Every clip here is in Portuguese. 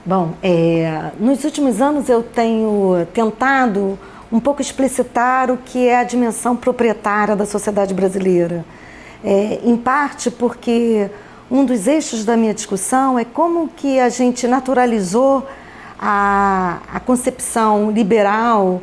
Bom, nos últimos anos eu tenho tentado um pouco explicitar o que é a dimensão proprietária da sociedade brasileira. Em parte porque um dos eixos da minha discussão é como que a gente naturalizou a concepção liberal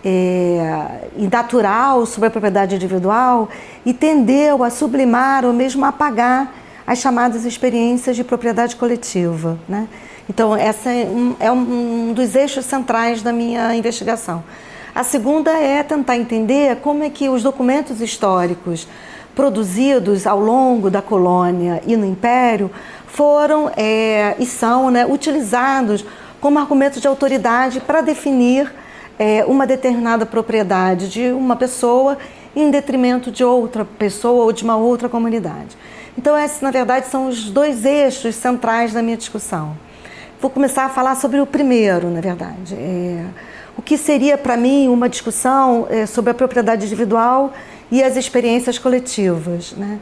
e natural sobre a propriedade individual e tendeu a sublimar ou mesmo a apagar as chamadas experiências de propriedade coletiva, né? Então, essa é um dos eixos centrais da minha investigação. A segunda é tentar entender como é que os documentos históricos produzidos ao longo da colônia e no Império foram e são, né, utilizados como argumentos de autoridade para definir uma determinada propriedade de uma pessoa em detrimento de outra pessoa ou de uma outra comunidade. Então, esses, na verdade, são os dois eixos centrais da minha discussão. Vou começar a falar sobre o primeiro, na verdade. O que seria, para mim, uma discussão sobre a propriedade individual e as experiências coletivas, né?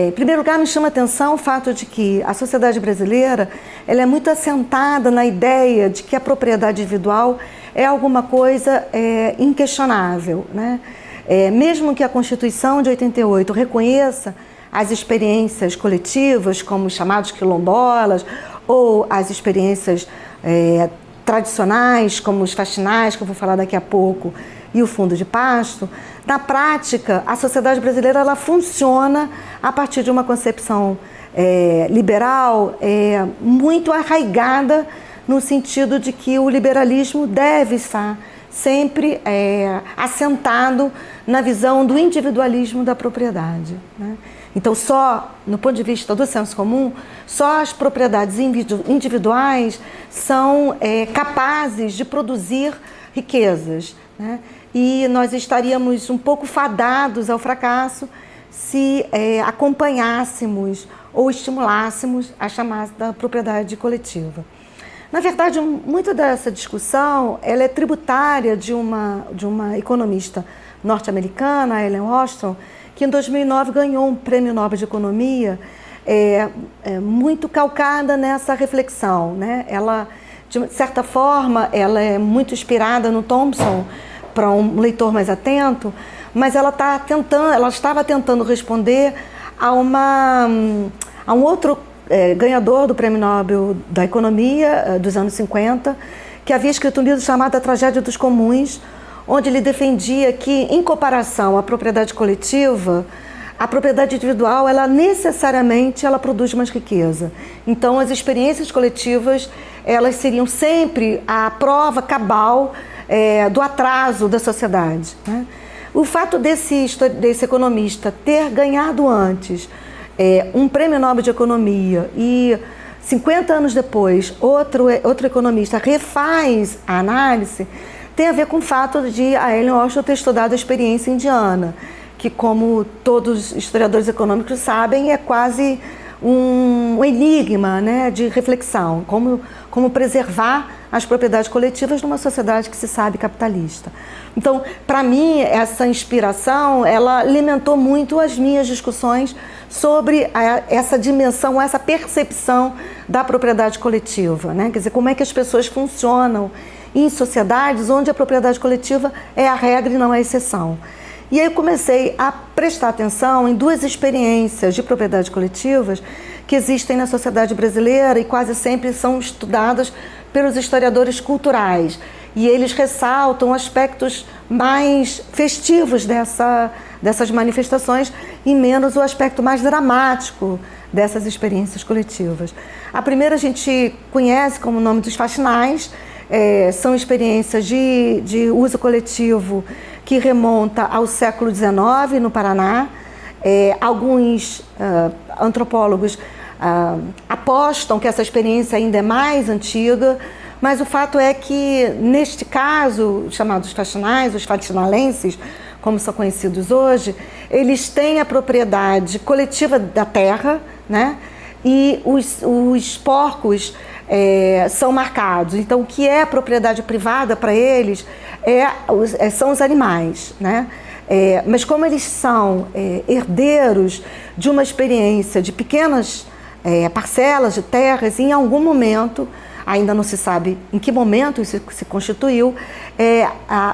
Em primeiro lugar, me chama a atenção o fato de que a sociedade brasileira ela é muito assentada na ideia de que a propriedade individual é alguma coisa inquestionável, né? Mesmo que a Constituição de 88 reconheça as experiências coletivas, como os chamados quilombolas, ou as experiências tradicionais, como os faxinais, que eu vou falar daqui a pouco, e o fundo de pasto, na prática, a sociedade brasileira ela funciona a partir de uma concepção liberal muito arraigada no sentido de que o liberalismo deve estar sempre assentado na visão do individualismo da propriedade, né? Então, só, no ponto de vista do senso comum, só as propriedades individuais são capazes de produzir riquezas, né? E nós estaríamos um pouco fadados ao fracasso se acompanhássemos ou estimulássemos a chamada propriedade coletiva. Na verdade, muito dessa discussão ela é tributária de uma economista norte-americana, Ellen Ostrom, que em 2009 ganhou um prêmio Nobel de Economia muito calcada nessa reflexão, né? Ela, de certa forma, ela é muito inspirada no Thompson, para um leitor mais atento, mas ela estava tentando responder a um outro ganhador do Prêmio Nobel da Economia dos anos 50, que havia escrito um livro chamado A Tragédia dos Comuns, onde ele defendia que, em comparação à propriedade coletiva, a propriedade individual, ela necessariamente produz mais riqueza. Então, as experiências coletivas, elas seriam sempre a prova cabal do atraso da sociedade, né? O fato desse economista ter ganhado antes um prêmio Nobel de Economia e 50 anos depois outro economista refaz a análise, tem a ver com o fato de a Ellen Ostrom ter estudado a experiência indiana, que, como todos os historiadores econômicos sabem, é quase um enigma, né, de reflexão, como preservar as propriedades coletivas numa sociedade que se sabe capitalista. Então, para mim, essa inspiração, ela alimentou muito as minhas discussões sobre essa dimensão, essa percepção da propriedade coletiva, né? Quer dizer, como é que as pessoas funcionam em sociedades onde a propriedade coletiva é a regra e não a exceção. E aí eu comecei a prestar atenção em duas experiências de propriedade coletivas que existem na sociedade brasileira e quase sempre são estudadas pelos historiadores culturais. E eles ressaltam aspectos mais festivos dessas manifestações e menos o aspecto mais dramático dessas experiências coletivas. A primeira a gente conhece como o nome dos faxinais. São experiências de uso coletivo que remonta ao século XIX no Paraná. Alguns antropólogos apostam que essa experiência ainda é mais antiga, mas o fato é que, neste caso, chamados faxinais, os faxinalenses, como são conhecidos hoje, eles têm a propriedade coletiva da terra, né? E os porcos são marcados. Então, o que é propriedade privada para eles são os animais, né? Mas como eles são herdeiros de uma experiência de pequenas parcelas de terras, em algum momento ainda não se sabe em que momento isso se constituiu,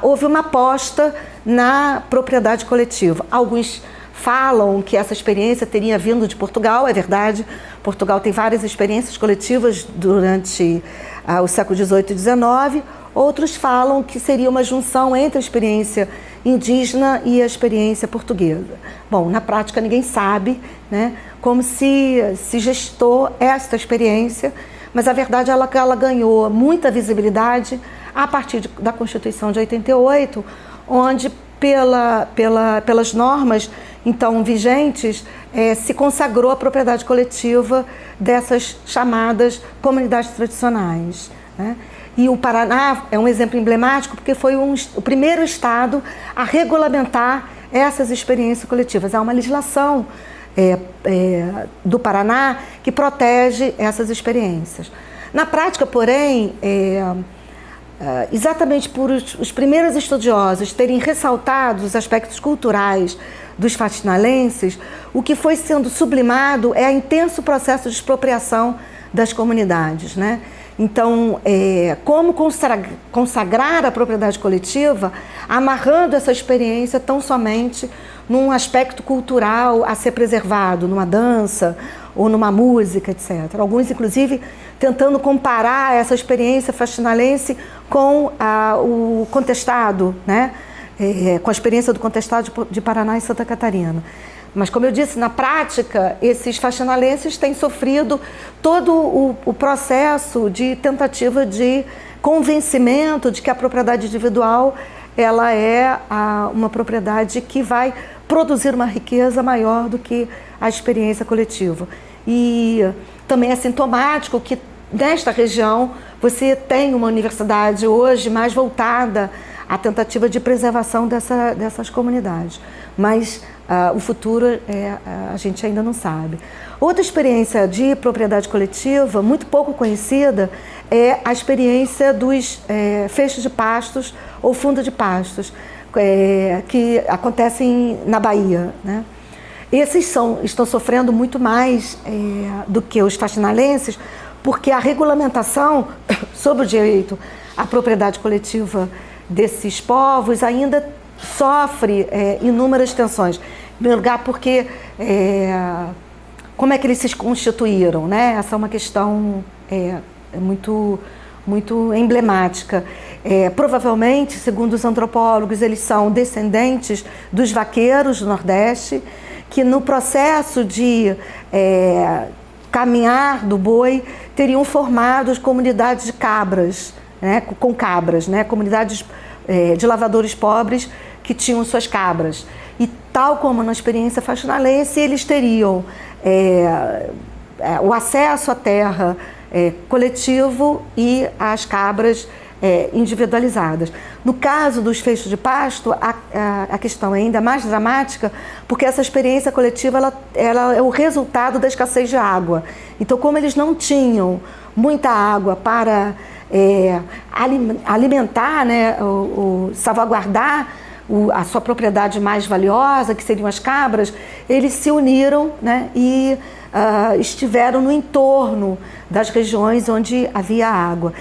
houve uma aposta na propriedade coletiva. Alguns falam que essa experiência teria vindo de Portugal, é verdade. Portugal tem várias experiências coletivas durante o século XVIII e XIX. Outros falam que seria uma junção entre a experiência indígena e a experiência portuguesa. Bom, na prática ninguém sabe, né, como se gestou esta experiência, mas a verdade é que ela ganhou muita visibilidade a partir da Constituição de 88, onde pelas normas então vigentes, se consagrou a propriedade coletiva dessas chamadas comunidades tradicionais, né? E o Paraná é um exemplo emblemático porque foi o primeiro estado a regulamentar essas experiências coletivas. Há uma legislação do Paraná que protege essas experiências. Na prática, porém, exatamente por os primeiros estudiosos terem ressaltado os aspectos culturais dos faxinalenses, o que foi sendo sublimado é o intenso processo de expropriação das comunidades, né? Então, como consagrar a propriedade coletiva, amarrando essa experiência tão somente num aspecto cultural a ser preservado, numa dança ou numa música, etc. Alguns, inclusive, tentando comparar essa experiência faxinalense com o contestado, né? Com a experiência do contestado de Paraná e Santa Catarina. Mas, como eu disse, na prática, esses faxinalenses têm sofrido todo o processo de tentativa de convencimento de que a propriedade individual ela é uma propriedade que vai produzir uma riqueza maior do que a experiência coletiva. E também é sintomático que, nesta região, você tem uma universidade hoje mais voltada à tentativa de preservação dessas comunidades. Mas o futuro a gente ainda não sabe. Outra experiência de propriedade coletiva, muito pouco conhecida, é a experiência dos feixes de pastos ou fundo de pastos, que acontecem na Bahia, né? Esses estão sofrendo muito mais do que os faxinalenses, porque a regulamentação sobre o direito à propriedade coletiva desses povos ainda sofre inúmeras tensões. Em primeiro lugar, porque como é que eles se constituíram, né? Essa é uma questão muito, muito emblemática. Provavelmente, segundo os antropólogos, eles são descendentes dos vaqueiros do Nordeste, que no processo de caminhar do boi teriam formado comunidades de cabras, né? Com cabras, né? Comunidades de lavradores pobres que tinham suas cabras. E tal como na experiência faxinalense, eles teriam o acesso à terra coletivo e às cabras individualizadas. No caso dos feixes de pasto, a questão é ainda mais dramática, porque essa experiência coletiva ela é o resultado da escassez de água. Então, como eles não tinham muita água para alimentar, né, salvaguardar a sua propriedade mais valiosa, que seriam as cabras, eles se uniram, né, e estiveram no entorno das regiões onde havia água.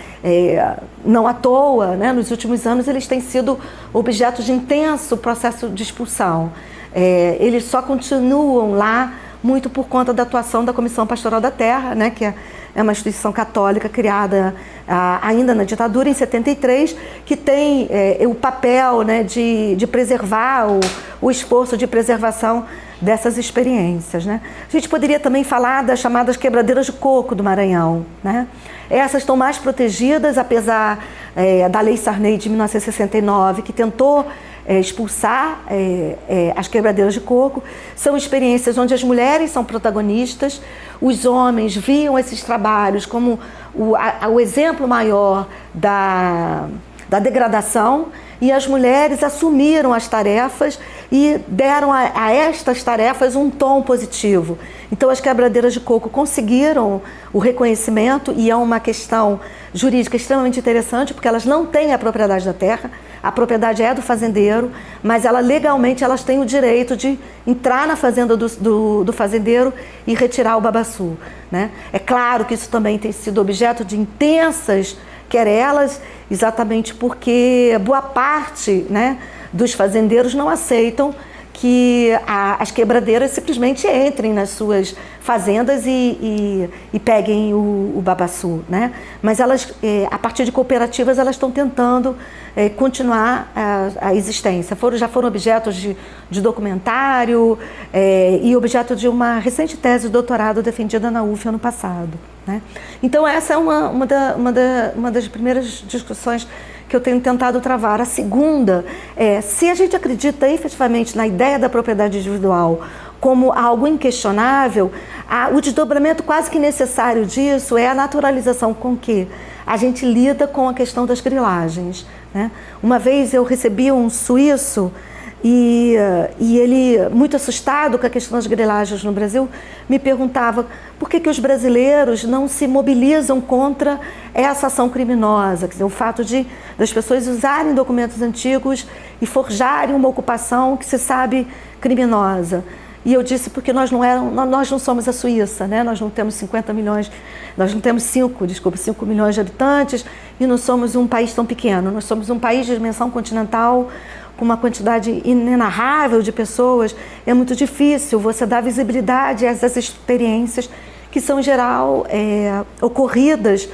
Não à toa, né, nos últimos anos, eles têm sido objeto de intenso processo de expulsão. Eles só continuam lá muito por conta da atuação da Comissão Pastoral da Terra, né, que é uma instituição católica criada ainda na ditadura, em 73, que tem o papel, né, de preservar o esforço de preservação dessas experiências, né? A gente poderia também falar das chamadas quebradeiras de coco do Maranhão, né? Essas estão mais protegidas, apesar da Lei Sarney de 1969, que tentou expulsar as quebradeiras de coco. São experiências onde as mulheres são protagonistas, os homens viam esses trabalhos como o exemplo maior da degradação, e as mulheres assumiram as tarefas e deram a estas tarefas um tom positivo. Então, as quebradeiras de coco conseguiram o reconhecimento, e é uma questão jurídica extremamente interessante, porque elas não têm a propriedade da terra, a propriedade é do fazendeiro, mas legalmente elas têm o direito de entrar na fazenda do fazendeiro e retirar o babaçu, né? É claro que isso também tem sido objeto de intensas querelas, exatamente porque boa parte, né, dos fazendeiros não aceitam que as quebradeiras simplesmente entrem nas suas fazendas e peguem o babaçu, né? Mas elas, a partir de cooperativas, elas estão tentando continuar a existência. Já foram objetos de documentário e objeto de uma recente tese de doutorado defendida na UF ano passado, né? Então, essa é uma das primeiras discussões que eu tenho tentado travar. A segunda é, se a gente acredita efetivamente na ideia da propriedade individual como algo inquestionável, o desdobramento quase que necessário disso é a naturalização com que a gente lida com a questão das grilagens, né? Uma vez eu recebi um suíço e ele, muito assustado com a questão das grilagens no Brasil, me perguntava por que os brasileiros não se mobilizam contra essa ação criminosa, quer dizer, o fato das pessoas usarem documentos antigos e forjarem uma ocupação que se sabe criminosa. E eu disse, porque nós não somos a Suíça, né? Nós não temos 5 milhões de habitantes e não somos um país tão pequeno. Nós somos um país de dimensão continental, com uma quantidade inenarrável de pessoas. É muito difícil você dar visibilidade a essas experiências que são, em geral, ocorridas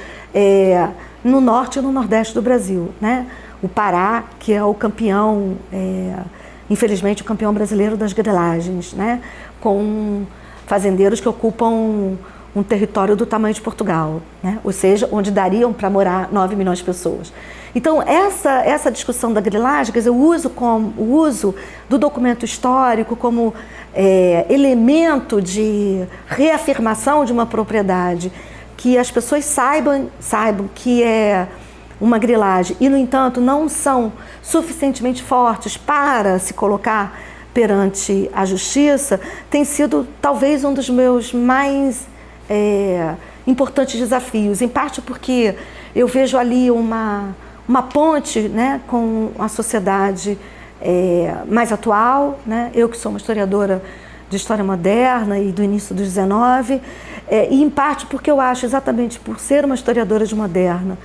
no norte e no nordeste do Brasil, né? O Pará, que é o campeão, infelizmente, o campeão brasileiro das grilagens, né? Com fazendeiros que ocupam um território do tamanho de Portugal, né? Ou seja, onde dariam para morar 9 milhões de pessoas. Então, essa discussão da grilagem, quer dizer, o uso do documento histórico como elemento de reafirmação de uma propriedade, que as pessoas saibam que é uma grilagem e, no entanto, não são suficientemente fortes para se colocar perante a justiça, tem sido talvez um dos meus mais importantes desafios, em parte porque eu vejo ali uma ponte, né, com a sociedade mais atual, né? Eu que sou uma historiadora de história moderna e do início do 19, e em parte porque eu acho, exatamente por ser uma historiadora de moderna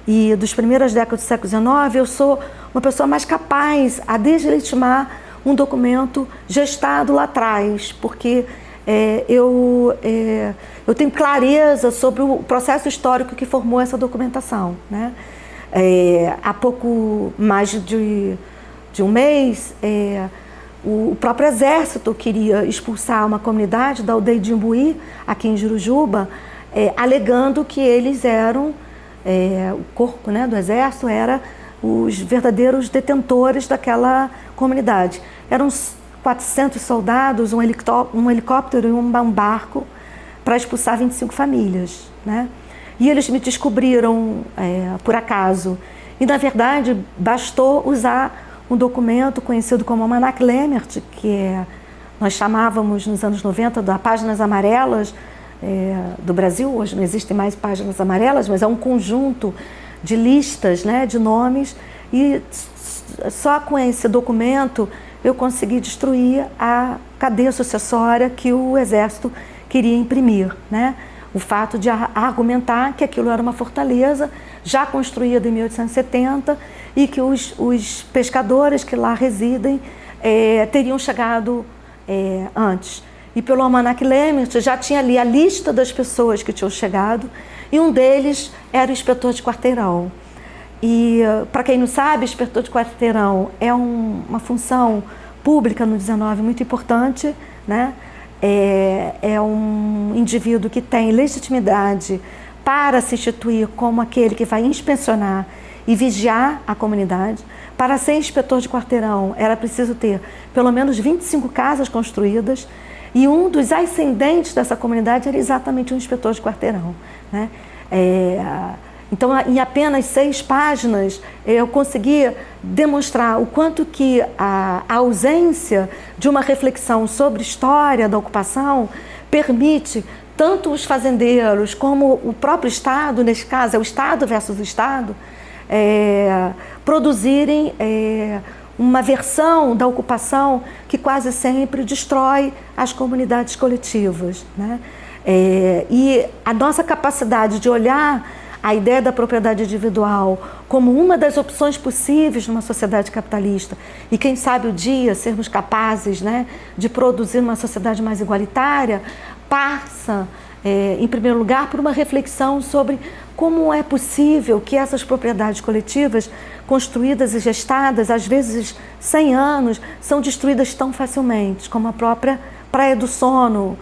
e das primeiras décadas do século XIX, eu sou uma pessoa mais capaz a deslegitimar um documento gestado lá atrás, porque eu tenho clareza sobre o processo histórico que formou essa documentação, né? Há pouco mais de um mês, o próprio Exército queria expulsar uma comunidade da aldeia de Imbuí, aqui em Jurujuba, alegando que eles eram, o corpo, né, do Exército era os verdadeiros detentores daquela comunidade. Eram 400 soldados, um helicóptero e um barco para expulsar 25 famílias, né? E eles me descobriram por acaso. E, na verdade, bastou usar um documento conhecido como Almanac Lemmert, que nós chamávamos nos anos 90 das páginas amarelas do Brasil. Hoje não existem mais páginas amarelas, mas é um conjunto de listas, né, de nomes. E só com esse documento eu consegui destruir a cadeia sucessória que o Exército queria imprimir, né? O fato de argumentar que aquilo era uma fortaleza já construída em 1870 e que os pescadores que lá residem teriam chegado antes. E pelo Almanac Lemmert já tinha ali a lista das pessoas que tinham chegado e um deles era o inspetor de quarteirão. E, para quem não sabe, inspetor de quarteirão é uma função pública no 19 muito importante, né? É um indivíduo que tem legitimidade para se instituir como aquele que vai inspecionar e vigiar a comunidade. Para ser inspetor de quarteirão, era preciso ter pelo menos 25 casas construídas e um dos ascendentes dessa comunidade era exatamente um inspetor de quarteirão, né? Então, em apenas 6 páginas, eu consegui demonstrar o quanto que a ausência de uma reflexão sobre história da ocupação permite tanto os fazendeiros como o próprio Estado, nesse caso é o Estado versus o Estado, produzirem uma versão da ocupação que quase sempre destrói as comunidades coletivas, né? E a nossa capacidade de olhar a ideia da propriedade individual como uma das opções possíveis numa sociedade capitalista e quem sabe o dia sermos capazes, né, de produzir uma sociedade mais igualitária, passa, em primeiro lugar, por uma reflexão sobre como é possível que essas propriedades coletivas construídas e gestadas, às vezes 100 anos, são destruídas tão facilmente, como a própria Praia do Sono,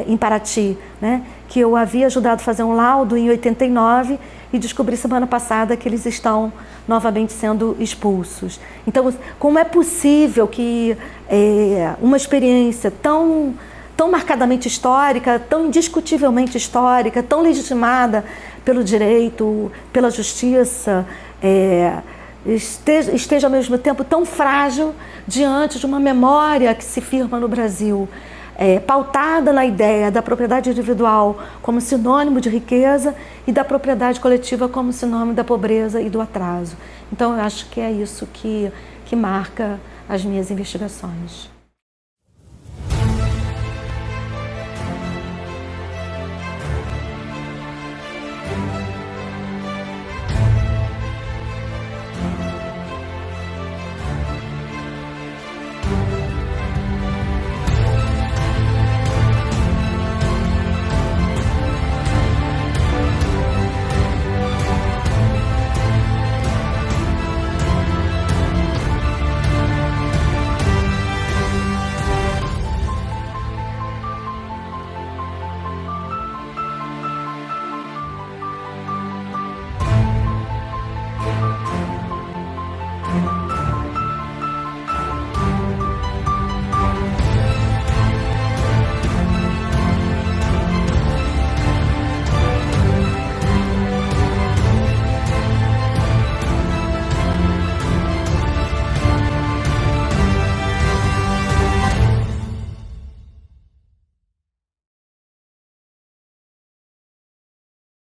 em Paraty, né? Que eu havia ajudado a fazer um laudo em 89 e descobri semana passada que eles estão novamente sendo expulsos. Então, como é possível que uma experiência tão marcadamente histórica, tão indiscutivelmente histórica, tão legitimada pelo direito, pela justiça, esteja ao mesmo tempo tão frágil diante de uma memória que se firma no Brasil, pautada na ideia da propriedade individual como sinônimo de riqueza e da propriedade coletiva como sinônimo da pobreza e do atraso. Então, eu acho que é isso que marca as minhas investigações.